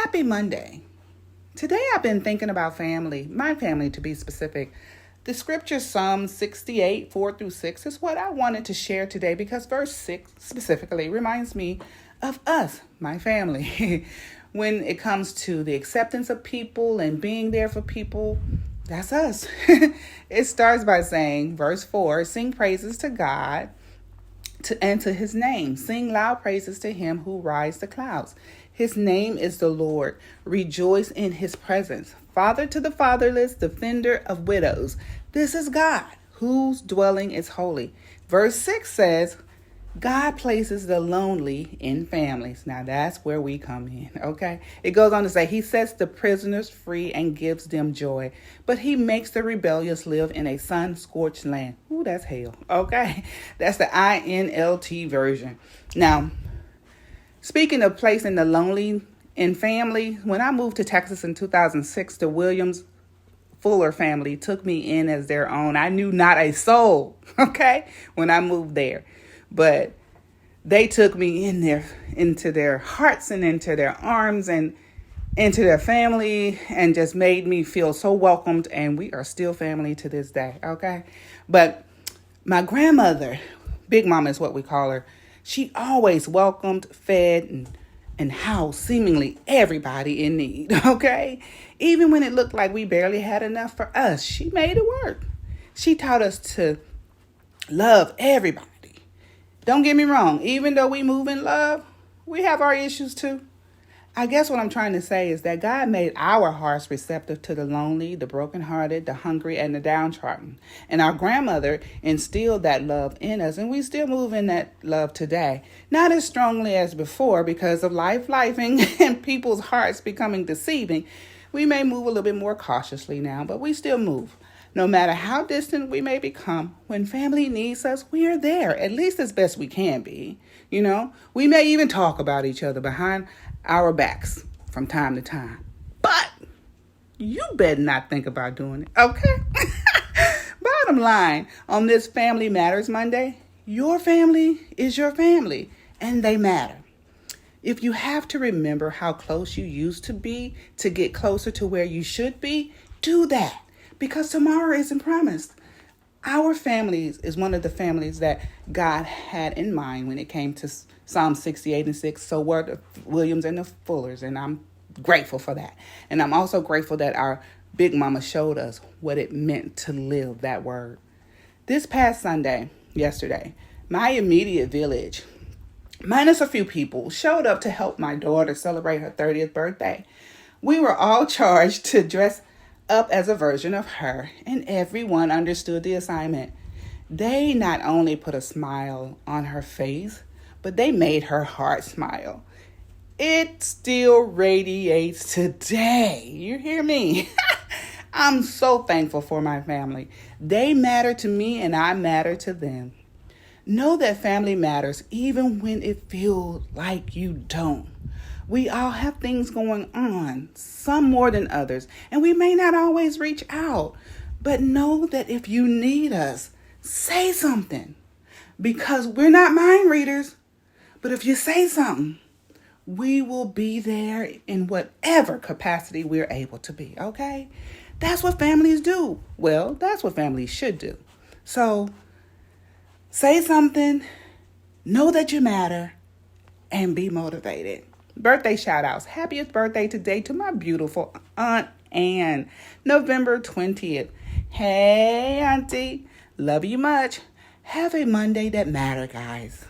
Happy Monday. Today I've been thinking about family, my family to be specific. The scripture Psalm 68, 4 through 6 is what I wanted to share today because verse 6 specifically reminds me of us, my family. When it comes to the acceptance of people and being there for people, that's us. It starts by saying, verse 4, sing praises to God and to his name. Sing loud praises to him who rides the clouds. His name is the Lord. Rejoice in his presence. Father to the fatherless, defender of widows. This is God, whose dwelling is holy. Verse 6 says, God places the lonely in families. Now that's where we come in, okay? It goes on to say, he sets the prisoners free and gives them joy, but he makes the rebellious live in a sun-scorched land. Ooh, that's hell, okay? That's the INLT version. Now, speaking of placing the lonely in family, when I moved to Texas in 2006, the Williams Fuller family took me in as their own. I knew not a soul, okay, when I moved there. But they took me in there, into their hearts and into their arms and into their family and just made me feel so welcomed. And we are still family to this day, okay? But my grandmother, Big Mama is what we call her, she always welcomed, fed, and housed seemingly everybody in need, okay? Even when it looked like we barely had enough for us, she made it work. She taught us to love everybody. Don't get me wrong, even though we move in love, we have our issues too. I guess what I'm trying to say is that God made our hearts receptive to the lonely, the brokenhearted, the hungry, and the downtrodden. And our grandmother instilled that love in us, and we still move in that love today. Not as strongly as before because of lifing and people's hearts becoming deceiving. We may move a little bit more cautiously now, but we still move. No matter how distant we may become, when family needs us, we are there, at least as best we can be. You know, we may even talk about each other behind our backs from time to time. But you better not think about doing it, okay? Bottom line, on this Family Matters Monday, your family is your family, and they matter. If you have to remember how close you used to be to get closer to where you should be, do that. Because tomorrow isn't promised. Our families is one of the families that God had in mind when it came to Psalm 68 and 6. So were the Williams and the Fullers, and I'm grateful for that. And I'm also grateful that our Big Mama showed us what it meant to live that word. This past Sunday, yesterday, my immediate village, minus a few people, showed up to help my daughter celebrate her 30th birthday. We were all charged to dress up as a version of her, and everyone understood the assignment. They not only put a smile on her face, but they made her heart smile. It still radiates today. You hear me? I'm so thankful for my family. They matter to me and I matter to them. Know that family matters even when it feels like you don't. We all have things going on, some more than others, and we may not always reach out. But know that if you need us, say something. Because we're not mind readers, but if you say something, we will be there in whatever capacity we're able to be, okay? That's what families do. Well, that's what families should do. So, say something, know that you matter, and be motivated. Birthday shout outs. Happiest birthday today to my beautiful Aunt Ann, November 20th. Hey, Auntie. Love you much. Have a Monday that matters, guys.